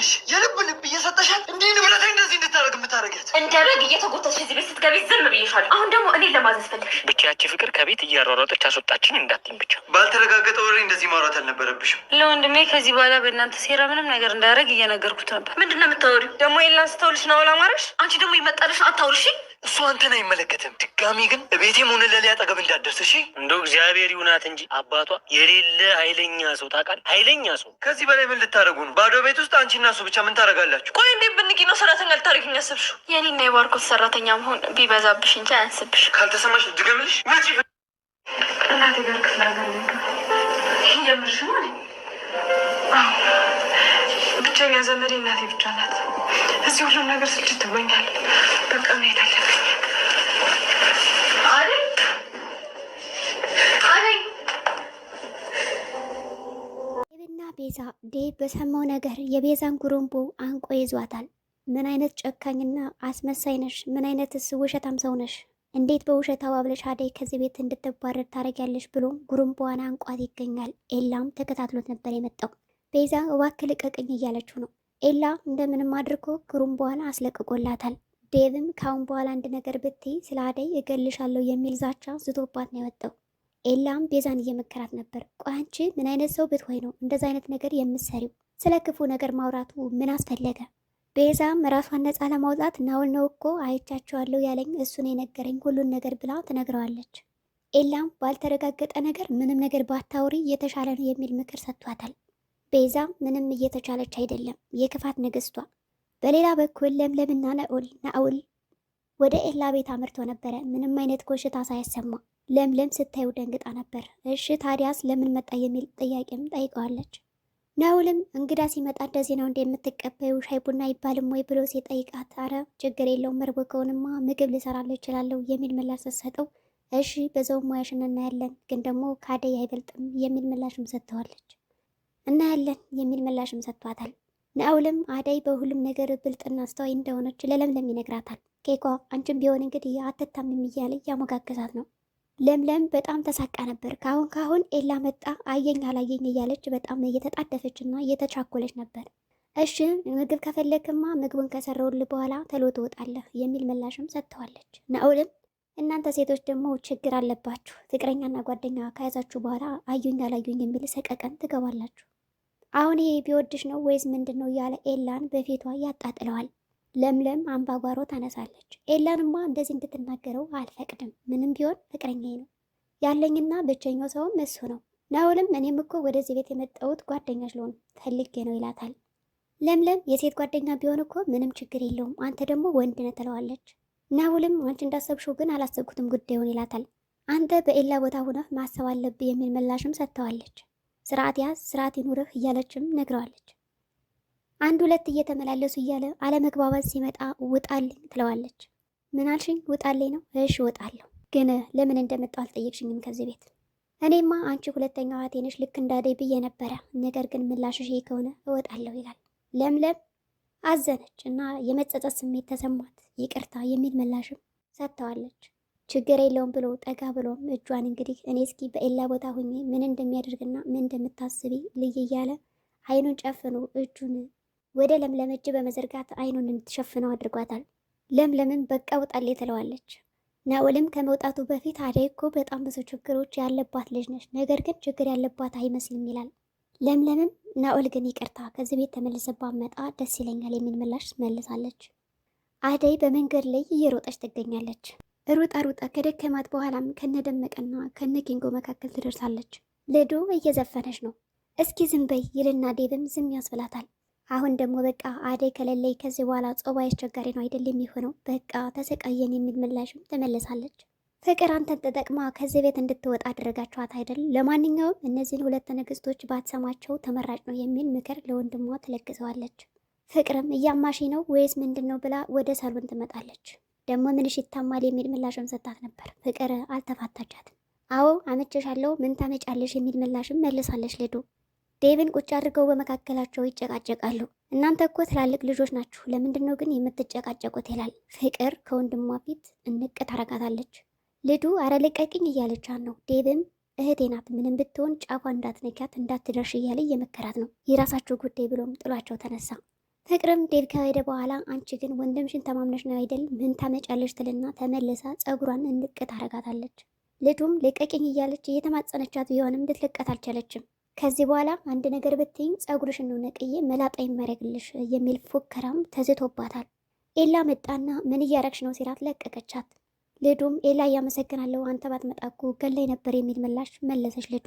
ልጅ የልብ ልብ እየሰጠሻት እንዲህ ንብረት እንደዚህ እንድታደርግ የምታደርጊያት እንደ በግ እየተጎተች እዚህ ቤት ስትገቢ ዝም ብዬሻለሁ። አሁን ደግሞ እኔን ለማዘዝ ፈለግሽ። ብቻ ያቺ ፍቅር ከቤት እያሯሯጠች አስወጣችኝ እንዳትኝ ብቻ። ባልተረጋገጠ ወሬ እንደዚህ ማውራት አልነበረብሽም። ለወንድሜ ከዚህ በኋላ በእናንተ ሴራ ምንም ነገር እንዳያደርግ እየነገርኩት ነበር። ምንድን ነው የምታወሪው ደግሞ? የላን ስተውልሽ ነው አላማረሽ? አንቺ ደግሞ ይመጣልሽ አታውልሽ። እሱ አንተን አይመለከትም። ድጋሚ ግን ቤቴም ሆነ ለሊያ አጠገብ እንዳትደርስ እሺ። እንደው እግዚአብሔር ይሁናት እንጂ አባቷ የሌለ ኃይለኛ ሰው ታውቃለህ? ኃይለኛ ሰው። ከዚህ በላይ ምን ልታደርጉ ነው? ባዶ ቤት ውስጥ አንቺና እሱ ብቻ ምን ታደርጋላችሁ? ቆይ እንዴ ብንቂ ነው ሰራተኛ ልታደርጊኝ ያሰብሽው? የኔና የባርኮት ሰራተኛ መሆን ቢበዛብሽ እንጂ አያንስብሽ። ካልተሰማሽ ድገምልሽ ውጪ። እናቴ ጋር ክፍለ ሀገር የምርሽ ነው? ብቸኛ ዘመዴ እናቴ ብቻ ናት። እዚህ ሁሉም ነገር ስልችት ብሎኛል። በቃ መሄድ አለብኝ። ቤዛ ዴቭ በሰማው ነገር የቤዛን ጉሩምቦ አንቆ ይዟታል። ምን አይነት ጨካኝና አስመሳይ ነሽ? ምን አይነትስ ውሸታም ሰው ነሽ? እንዴት በውሸት አባብለሽ አደይ ከዚህ ቤት እንድትባረር ታደርጊያለሽ? ብሎ ጉሩምቦዋን አንቋት ይገኛል። ኤላም ተከታትሎት ነበር የመጣው። ቤዛ እባክህ ልቀቅኝ እያለችው ነው። ኤላ እንደምንም አድርጎ ጉሩምቦዋን አስለቅቆላታል። ዴቭም ካሁን በኋላ አንድ ነገር ብትይ ስለ አደይ እገልሻለሁ የሚል ዛቻ ዝቶባት ነው የወጣው። ኤላም ቤዛን እየመከራት ነበር። ቆይ አንቺ ምን አይነት ሰው ብትሆይ ነው እንደዛ አይነት ነገር የምትሰሪው? ስለ ክፉ ነገር ማውራቱ ምን አስፈለገ? ቤዛም ራሷን ነፃ ለማውጣት ናውል ነው እኮ አይቻቸዋለሁ ያለኝ እሱን የነገረኝ ሁሉን ነገር ብላ ትነግረዋለች። ኤላም ባልተረጋገጠ ነገር ምንም ነገር ባታውሪ የተሻለ ነው የሚል ምክር ሰጥቷታል። ቤዛም ምንም እየተቻለች አይደለም፣ የክፋት ንግስቷ። በሌላ በኩል ለምለምና ናኦል ወደ ኤላ ቤት አምርቶ ነበረ፣ ምንም አይነት ኮሽታ ሳያሰማ። ለምለም ስታየው ደንግጣ ነበር። እሺ ታዲያስ ለምን መጣ የሚል ጥያቄም ጠይቀዋለች። ናኦልም እንግዳ ሲመጣ እንደዚህ ነው እንደ የምትቀበዩ ሻይ ቡና ይባልም ወይ ብሎ ሲጠይቃት፣ አረ ችግር የለውም መርቦ ከሆንማ ምግብ ልሰራለሁ ይችላለሁ የሚል ምላሽ ስትሰጠው፣ እሺ በዛው ሙያሽን እናያለን፣ ግን ደግሞ ከአደይ አይበልጥም የሚል ምላሽም ሰጥተዋለች። እናያለን የሚል ምላሽም ሰጥቷታል። ናኦልም አደይ በሁሉም ነገር ብልጥና አስተዋይ እንደሆነች ለለምለም ይነግራታል። ኬኳ አንቺም ቢሆን እንግዲህ አትታምም እያለ እያሞጋገዛት ነው። ለምለም በጣም ተሳቃ ነበር። ካሁን ኤላ መጣ አየኝ አላየኝ እያለች በጣም እየተጣደፈችና እየተቻኮለች ነበር። እሺ ምግብ ከፈለክማ ምግቡን ከሰራውል በኋላ ተሎ ትወጣለህ የሚል ምላሽም ሰጥተዋለች። ናኦልም እናንተ ሴቶች ደግሞ ችግር አለባችሁ፣ ፍቅረኛና ጓደኛ ከያዛችሁ በኋላ አዩኝ አላዩኝ የሚል ሰቀቀን ትገባላችሁ። አሁን ይሄ ቢወድሽ ነው ወይስ ምንድን ነው እያለ ኤላን በፊቷ ያጣጥለዋል። ለምለም አምባጓሮ ታነሳለች። ኤላንማ እንደዚህ እንድትናገረው አልፈቅድም፣ ምንም ቢሆን ፍቅረኛዬ ነው ያለኝና ብቸኛው ሰውም እሱ ነው። ናኦልም እኔም እኮ ወደዚህ ቤት የመጣሁት ጓደኛሽ ልሆን ፈልጌ ነው ይላታል። ለምለም የሴት ጓደኛ ቢሆን እኮ ምንም ችግር የለውም፣ አንተ ደግሞ ወንድ ነህ ትለዋለች። ናኦልም አንቺ እንዳሰብሽው ግን አላሰብኩትም ጉዳዩን ይላታል። አንተ በኤላ ቦታ ሁነህ ማሰብ አለብህ የሚል ምላሽም ሰጥተዋለች። ስርዓት ያዝ፣ ስርዓት ይኑርህ እያለችም ነግረዋለች። አንድ ሁለት እየተመላለሱ እያለ አለመግባባት ሲመጣ ውጣልኝ ትለዋለች። ምን አልሽኝ? ውጣልኝ ነው? እሺ እወጣለሁ፣ ግን ለምን እንደመጣሁ አልጠየቅሽኝም ከዚህ ቤት። እኔማ አንቺ ሁለተኛዋ እህቴ ነሽ ልክ እንዳደይ ብዬ ነበረ፣ ነገር ግን ምላሽሽ ይሄ ከሆነ እወጣለሁ ይላል። ለምለም አዘነች እና የመጸጸት ስሜት ተሰማት። ይቅርታ የሚል ምላሽም ሰጥተዋለች። ችግር የለውም ብሎ ጠጋ ብሎም እጇን እንግዲህ እኔ እስኪ በኤላ ቦታ ሁኜ ምን እንደሚያደርግና ምን እንደምታስቢ ልይ እያለ አይኑን ጨፍኖ እጁን ወደ ለምለም እጅ በመዘርጋት አይኑን እንድትሸፍነው አድርጓታል። ለምለምን በቃ ውጣልኝ ትለዋለች። ናኦልም ከመውጣቱ በፊት አደይ እኮ በጣም ብዙ ችግሮች ያለባት ልጅ ነች፣ ነገር ግን ችግር ያለባት አይመስልም ይላል። ለምለምም ናኦል ግን ይቅርታ ከዚህ ቤት ተመልሰባት መጣ ደስ ይለኛል የሚል ምላሽ መልሳለች። አደይ በመንገድ ላይ እየሮጠች ትገኛለች። ሩጣ ሩጣ ከደከማት በኋላም ከነደመቀና ከነኪንጎ መካከል ትደርሳለች። ልዱ እየዘፈነች ነው። እስኪ ዝም በይ ይልና ዴቭም ዝም ያስብላታል። አሁን ደግሞ በቃ አደይ ከሌለይ ከዚህ በኋላ ጾባይ አስቸጋሪ ነው አይደል የሚሆነው፣ በቃ ተሰቃየን የሚል ምላሽም ትመልሳለች። ፍቅር አንተን ተጠቅማ ከዚህ ቤት እንድትወጣ አደረጋችኋት አይደል? ለማንኛውም እነዚህን ሁለት ንግስቶች ባትሰማቸው ተመራጭ ነው የሚል ምክር ለወንድሟ ትለግሰዋለች። ፍቅርም እያማሺ ነው ወይስ ምንድን ነው ብላ ወደ ሳሎን ትመጣለች። ደግሞ ምንሽ ይታማል የሚል ምላሽም ሰጣት ነበር። ፍቅር አልተፋታቻትም። አዎ አመቸሻለሁ ምን ታመጫለሽ የሚል ምላሽም መልሳለች። ልዱ ዴቭን ቁጭ አድርገው በመካከላቸው ይጨቃጨቃሉ። እናንተ እኮ ትላልቅ ልጆች ናችሁ፣ ለምንድን ነው ግን የምትጨቃጨቁት ይላል። ፍቅር ከወንድሟ ፊት እንቅ ታረጋታለች። ልዱ አረ ልቀቅኝ እያለቻት ነው። ዴቭም እህቴ ናት፣ ምንም ብትሆን ጫፏ እንዳትነኪያት እንዳትደርሽ እያለ እየመከራት ነው። የራሳቸው ጉዳይ ብሎም ጥሏቸው ተነሳ። ፍቅርም ዴቭ ከሄደ በኋላ አንቺ ግን ወንድምሽን ተማምነሽ ነው አይደል ምን ታመጫለሽ ትልና ተመልሳ ጸጉሯን እንቅ ታረጋታለች። ልዱም ልቀቅኝ እያለች እየተማጸነቻት ቢሆንም ልትለቀት አልቻለችም። ከዚህ በኋላ አንድ ነገር ብትይኝ ጸጉርሽን ነው ነቅዬ መላጣ ይመረግልሽ የሚል ፉከራም ተዝቶባታል። ኤላ መጣና ምን እያረግሽ ነው ሲላት ለቀቀቻት። ልዱም ኤላ እያመሰግናለሁ አንተ ባትመጣ እኮ ገላይ ነበር የሚል ምላሽ መለሰች። ልዱ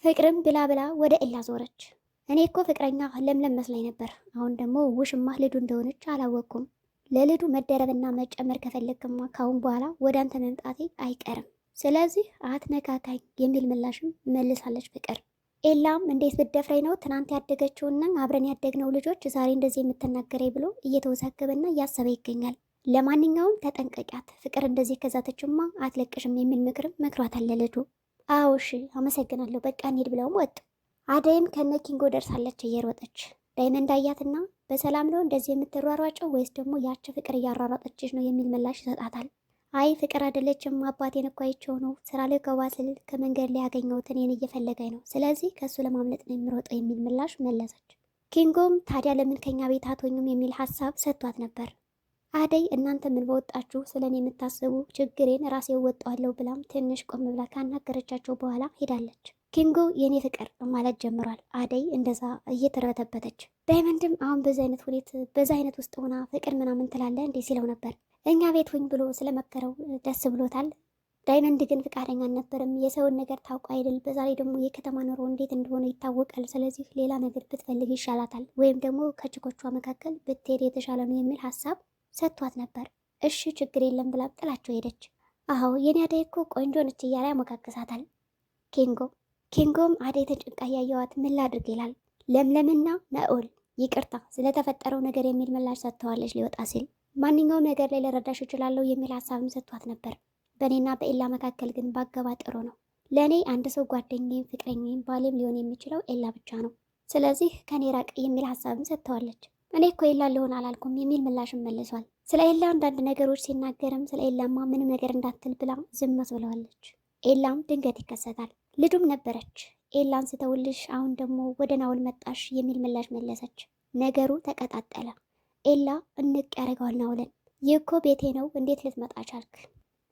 ፍቅርም ብላ ብላ ወደ ኤላ ዞረች። እኔ እኮ ፍቅረኛ ለምለም መስላኝ ነበር፣ አሁን ደግሞ ውሽማ ልዱ እንደሆነች አላወቅኩም። ለልዱ መደረብና መጨመር ከፈለግክማ ካሁን በኋላ ወደ አንተ መምጣቴ አይቀርም፣ ስለዚህ አትነካካኝ የሚል ምላሽም መልሳለች ፍቅር። ኤላም እንዴት ብትደፍረኝ ነው ትናንት ያደገችውና አብረን ያደግነው ልጆች ዛሬ እንደዚህ የምትናገረኝ ብሎ እየተወዛገበና እያሰበ ይገኛል። ለማንኛውም ተጠንቀቂያት፣ ፍቅር እንደዚህ ከዛተችማ አትለቅሽም የሚል ምክርም መክሯታል ልዱ። አዎ እሺ አመሰግናለሁ በቃ እንሂድ ብለውም ወጡ። አደይም ከነ ኪንጎ ደርሳለች እየሮጠች። ዳይመንድ አያትና በሰላም ነው እንደዚህ የምትሯሯጨው ወይስ ደግሞ ያቺ ፍቅር እያሯሯጠችሽ ነው የሚል ምላሽ ይሰጣታል። አይ ፍቅር አይደለችም አባቴን እኮ አይቼው ነው ስራ ልገባ ስል ከመንገድ ላይ ያገኘሁት እኔን እየፈለገኝ ነው፣ ስለዚህ ከእሱ ለማምለጥ ነው የምሮጠው የሚል ምላሽ መለሰች። ኪንጎም ታዲያ ለምን ከኛ ቤት አትሆኙም የሚል ሀሳብ ሰጥቷት ነበር። አደይ እናንተ ምን በወጣችሁ ስለ እኔ የምታስቡ ችግሬን ራሴ እወጣዋለሁ ብላም ትንሽ ቆም ብላ ካናገረቻቸው በኋላ ሄዳለች። ኪንጎ የኔ ፍቅር ማለት ጀምሯል። አደይ እንደዛ እየተረበተበተች ዳይመንድም አሁን በዛ አይነት ውስጥ ሆና ፍቅር ምናምን ትላለ እንዴ ሲለው ነበር። እኛ ቤት ሁኝ ብሎ ስለመከረው ደስ ብሎታል። ዳይመንድ ግን ፍቃደኛ አልነበረም። የሰውን ነገር ታውቁ አይደል፣ በዛ ላይ ደግሞ የከተማ ኑሮ እንዴት እንደሆነ ይታወቃል። ስለዚህ ሌላ ነገር ብትፈልግ ይሻላታል፣ ወይም ደግሞ ከችኮቿ መካከል ብትሄድ የተሻለ ነው የሚል ሀሳብ ሰጥቷት ነበር። እሺ ችግር የለም ብላ ጥላቸው ሄደች። አዎ የኔ አደይ እኮ ቆንጆ ነች እያለ ያሞካክሳታል ኪንጎም አደይ ተጨንቃ ያየዋት ምን ላድርግ ይላል። ለምለምና ናኦል ይቅርታ ስለተፈጠረው ነገር የሚል ምላሽ ሰጥተዋለች ሊወጣ ሲል። ማንኛውም ነገር ላይ ልረዳሽ እችላለሁ የሚል ሀሳብም ሰጥቷት ነበር። በእኔና በኤላ መካከል ግን ባገባ ጥሩ ነው። ለእኔ አንድ ሰው ጓደኛዬም ፍቅረኛዬም ባሌም ሊሆን የሚችለው ኤላ ብቻ ነው። ስለዚህ ከኔ ራቅ የሚል ሀሳብም ሰጥተዋለች። እኔ እኮ ኤላ ልሆን አላልኩም የሚል ምላሽም መልሷል። ስለ ኤላ አንዳንድ ነገሮች ሲናገርም ስለ ኤላማ ምንም ነገር እንዳትል ብላ ዝም ብለዋለች። ኤላም ድንገት ይከሰታል። ልዱም ነበረች። ኤላን ስተውልሽ አሁን ደግሞ ወደ ናኦል መጣሽ የሚል ምላሽ መለሰች። ነገሩ ተቀጣጠለ። ኤላ እንቅ ያደርገዋል ናኦልን። ይህ እኮ ቤቴ ነው እንዴት ልትመጣ ቻልክ?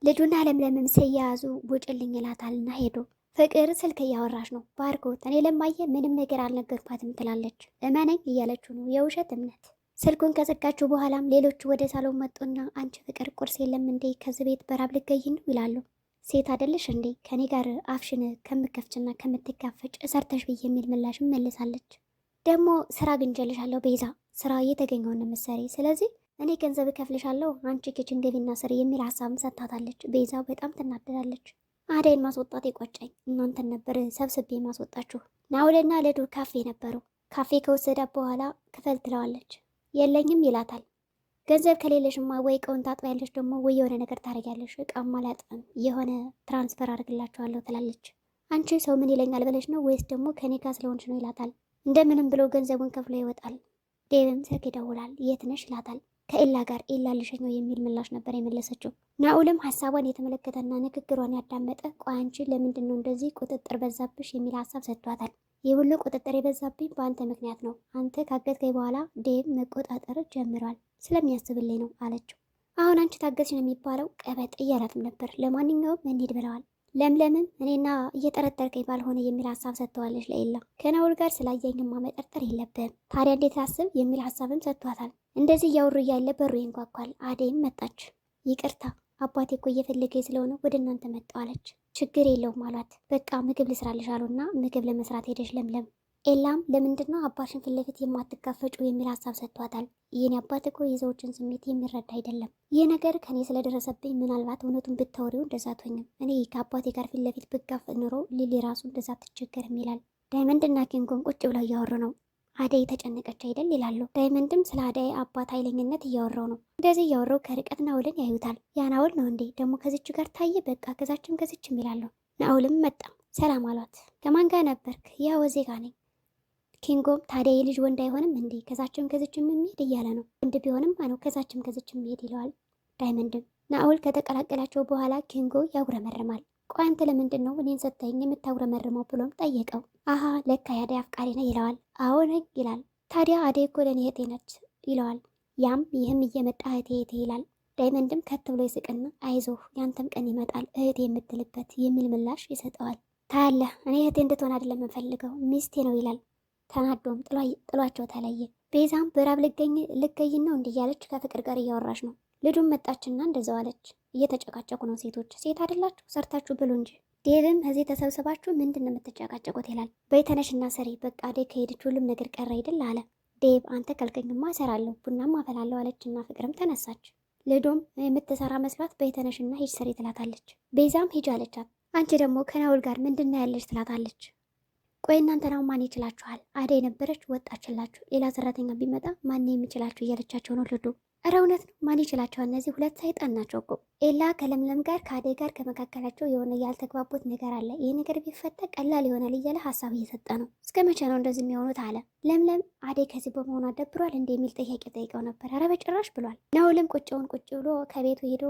ልጁና ለምለምም ሲያያዙ ውጭልኝ ይላታልና ሄዱ። ፍቅር ስልክ እያወራች ነው። ባርኮት እኔ ለማየ ምንም ነገር አልነገርኳትም ትላለች። እመነኝ እያለችው ነው፣ የውሸት እምነት። ስልኩን ከዘጋችሁ በኋላም ሌሎቹ ወደ ሳሎን መጡና አንቺ ፍቅር ቁርስ የለም እንዴ ከዚህ ቤት በራብ ልገኝ ነው ይላሉ። ሴት አይደለሽ እንዴ ከኔ ጋር አፍሽን ከምከፍችና ከምትጋፈጭ ሰርተሽ ብዬ የሚል ምላሽም መልሳለች። ደግሞ ስራ ግንጀልሻለሁ ቤዛ፣ ስራ እየተገኘውን ምሳሌ፣ ስለዚህ እኔ ገንዘብ እከፍልሻለሁ አንቺ ኪችን ገቢና ስሪ የሚል ሀሳብም ሰጥታታለች። ቤዛ በጣም ትናደዳለች። አደይን ማስወጣት ይቆጨኝ፣ እናንተን ነበር ሰብስቤ ማስወጣችሁ። ናኦልና ልዱ ካፌ ነበሩ። ካፌ ከወሰዳት በኋላ ክፈል ትለዋለች። የለኝም ይላታል። ገንዘብ ከሌለሽማ ወይ እቃውን ታጥቢያለሽ ደግሞ ወይ የሆነ ነገር ታደርጊያለሽ። እቃማ አላጥብም የሆነ ትራንስፈር አድርግላችኋለሁ ትላለች። አንቺ ሰው ምን ይለኛል ብለሽ ነው ወይስ ደግሞ ከኔ ጋር ስለሆንሽ ነው ይላታል። እንደምንም ብሎ ገንዘቡን ከፍሎ ይወጣል። ዴቭም ስልክ ይደውላል። የት ነሽ ይላታል። ከኤላ ጋር ኤላ ልሸኘው የሚል ምላሽ ነበር የመለሰችው። ናኦልም ሀሳቧን የተመለከተና ንግግሯን ያዳመጠ ቆይ አንቺ ለምንድን ነው እንደዚህ ቁጥጥር በዛብሽ የሚል ሀሳብ ሰጥቷታል። ይህ ሁሉ ቁጥጥር የበዛብኝ በአንተ ምክንያት ነው። አንተ ካገትከኝ በኋላ ዴቭ መቆጣጠር ጀምሯል ስለሚያስብልኝ ነው አለችው። አሁን አንቺ ታገትሽ ነው የሚባለው ቀበጥ እያላትም ነበር። ለማንኛውም እንሂድ ብለዋል። ለምለምም እኔና እየጠረጠርከኝ ባልሆነ የሚል ሀሳብ ሰጥተዋለች ለኤላ። ከናኦል ጋር ስላየኝማ መጠርጠር የለብህም ታዲያ እንዴት ላስብ የሚል ሀሳብም ሰጥቷታል። እንደዚህ እያወሩ እያለ በሩ ይንኳኳል። አደይም መጣች። ይቅርታ አባቴ እኮ እየፈለገኝ ስለሆነ ወደ እናንተ መጣሁ አለች። ችግር የለውም አሏት። በቃ ምግብ ልስራልሽ አሉና ምግብ ለመስራት ሄደች ለምለም። ኤላም ለምንድነው አባሽን ፊት ለፊት የማትጋፈጩ የሚል ሀሳብ ሰጥቷታል። ይህን አባት እኮ የሰዎችን ስሜት የሚረዳ አይደለም። ይህ ነገር ከኔ ስለደረሰብኝ ምናልባት እውነቱን ብታወሪው እንደዛ አትሆኝም። እኔ ከአባቴ ጋር ፊት ለፊት ብጋፈጥ ኑሮ ሊሊ ራሱ እንደዛ አትቸገርም ይላል። ዳይመንድና ኪንጎን ቁጭ ብለው እያወሩ ነው። አደይ ተጨነቀች አይደል ይላሉ። ዳይመንድም ስለ አደይ አባት ኃይለኝነት እያወራው ነው። እንደዚህ እያወራው ከርቀት ናኦልን ያዩታል። ያ ናኦል ነው እንዴ ደግሞ ከዚች ጋር ታየ፣ በቃ ከዛችም ከዚችም ይላሉ። ናኦልም መጣ። ሰላም አሏት። ከማን ጋር ነበርክ? ያው እዚህ ጋር ነኝ። ኪንጎም ታዲያ የልጅ ወንድ አይሆንም እንዴ ከዛችም ከዚችም የሚሄድ እያለ ነው። ወንድ ቢሆንም ነው ከዛችም ከዚችም የሚሄድ ይለዋል። ዳይመንድም ናኦል ከተቀላቀላቸው በኋላ ኪንጎ ያጉረመርማል። ቆይ አንተ ለምንድን ነው እኔን ሰጥተኝ የምታጉረመርመው ብሎም ጠየቀው። አሀ ለካ የአደይ አፍቃሪ ነህ ይለዋል። አዎ ነኝ ይላል። ታዲያ አደይ እኮ ለእኔ እህቴ ነች፣ ይለዋል። ያም ይህም እየመጣ እህቴ ይላል። ዳይመንድም ከት ብሎ ይስቅና አይዞህ ያንተም ቀን ይመጣል እህቴ የምትልበት የሚል ምላሽ ይሰጠዋል። ታያለህ እኔ እህቴ እንድትሆን አይደለም የምፈልገው ሚስቴ ነው ይላል። ተናዶም ጥሏቸው ተለየ። ቤዛም በራብ ልገኝ ነው እንዲህ እያለች ከፍቅር ጋር እያወራች ነው። ልጁም መጣችና እንደዛው አለች። እየተጨቃጨቁ ነው ሴቶች። ሴት አይደላችሁ ሰርታችሁ ብሉ እንጂ። ዴቭም እዚህ ተሰብስባችሁ ምንድን ነው የምትጨቃጨቁት ይላል። በይተነሽና ሰሪ በቃ አደይ ከሄደች ሁሉም ነገር ቀረ አይደል አለ ዴቭ። አንተ ከልከኝማ እሰራለሁ ቡናም አፈላለሁ አለችና ፍቅርም ተነሳች። ልዱም የምትሰራ መስሏት በይተነሽና ሂጅ ሰሪ ትላታለች። ቤዛም ሂጅ አለቻት። አንቺ ደግሞ ከናውል ጋር ምንድን ነው ያለች ትላታለች። ቆይ እናንተ ነው ማን ይችላችኋል? አደይ ነበረች ወጣችላችሁ። ሌላ ሰራተኛ ቢመጣ ማን የሚችላችሁ እያለቻቸው ነው ልዱ። እረ እውነት ነው ማን ይችላቸዋል? እነዚህ ሁለት ሰይጣን ናቸው እኮ። ኤላ ከለምለም ጋር ከአደይ ጋር ከመካከላቸው የሆነ ያልተግባቡት ነገር አለ። ይህ ነገር ቢፈታ ቀላል ይሆናል እያለ ሀሳብ እየሰጠ ነው። እስከ መቼ ነው እንደዚህ የሚሆኑት አለ። ለምለም አደይ ከዚህ በመሆኗ ደብሯል እንደ የሚል ጥያቄ ጠይቀው ነበር። ኧረ በጭራሽ ብሏል። ናውልም ቁጭ ብሎ ከቤቱ ሄዶ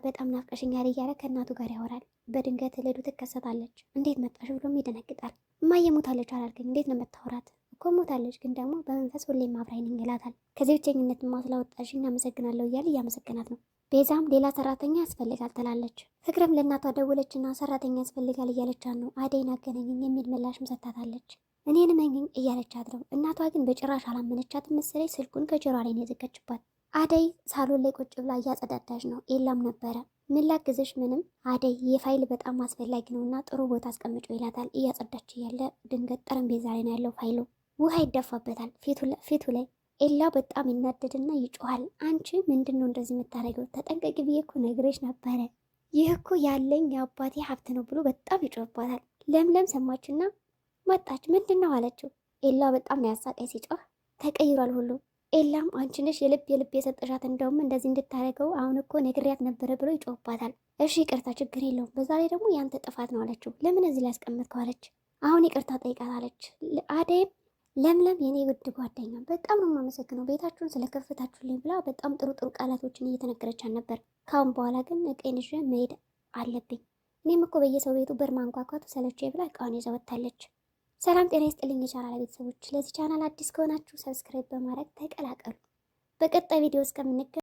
በጣም ናፍቀሽኛል እያለ ከእናቱ ጋር ያወራል። በድንገት ልዱ ትከሰታለች። እንዴት መጣሽ ብሎም ይደነግጣል። እማዬ ሞታለች አላልከኝ? እንዴት ነው የምታወራት? እኮ ሞታለች ግን ደግሞ በመንፈስ ሁሌም አብራኝ ነኝ ይላታል። ከዚህ ብቸኝነት ስላወጣሽኝ አመሰግናለሁ እያለ እያመሰግናት ነው። ቤዛም ሌላ ሰራተኛ ያስፈልጋል ትላለች። ፍቅርም ለእናቷ ደወለችና ሰራተኛ ያስፈልጋል እያለቻት ነው። አደይን አገናኘኝ የሚል ምላሽም ሰጥታታለች። እኔን መኝኝ እያለቻት ነው። እናቷ ግን በጭራሽ አላመነቻትም መሰለኝ። ስልኩን ከጆሯ ላይ ነው የዘጋችባት። አደይ ሳሎን ላይ ቁጭ ብላ እያጸዳዳች ነው። ኤላም ነበረ። ምን ላግዝሽ? ምንም። አደይ የፋይል በጣም አስፈላጊ ነው እና ጥሩ ቦታ አስቀምጮ ይላታል። እያጸዳች እያለ ድንገት ጠረጴዛ ላይ ነው ያለው ፋይሉ። ውሃ ይደፋበታል ፊቱ ላይ። ኤላ በጣም ይናደድና ይጮሃል። አንቺ ምንድን ነው እንደዚህ የምታደርገው? ተጠንቀቂ ብዬ እኮ ነግሬሽ ነበረ። ይህ እኮ ያለኝ የአባቴ ሀብት ነው ብሎ በጣም ይጮህባታል። ለምለም ሰማችና መጣች። ምንድን ነው አለችው። ኤላ በጣም ነው ያሳቀኝ ሲጮህ። ተቀይሯል ሁሉ። ኤላም አንቺ ነሽ የልብ የሰጠሻት እንደውም እንደዚህ እንድታደርገው አሁን እኮ ነግሬያት ነበረ ብሎ ይጮህባታል። እሺ ይቅርታ ችግር የለውም በዛ ላይ ደግሞ ያንተ ጥፋት ነው አለችው። ለምን እዚህ ላይ ያስቀመጥከው አለች። አሁን ይቅርታ ጠይቃት አለች። አደይም ለምለም የኔ ውድ ጓደኛ በጣም ነው የማመሰግነው ቤታችሁን ስለከፈታችሁልኝ ብላ በጣም ጥሩ ቃላቶችን እየተነገረቻት ነበር። ካሁን በኋላ ግን እቃዬን ይዤ መሄድ አለብኝ። እኔም እኮ በየሰው ቤቱ በር ማንኳኳቱ ሰለቼ ብላ እቃዋን ይዛ ወጥታለች። ሰላም ጤና ይስጥልኝ የቻናል ቤተሰቦች። ለዚህ ቻናል አዲስ ከሆናችሁ ሰብስክራይብ በማድረግ ተቀላቀሉ። በቀጣይ ቪዲዮ እስከምንገናኝ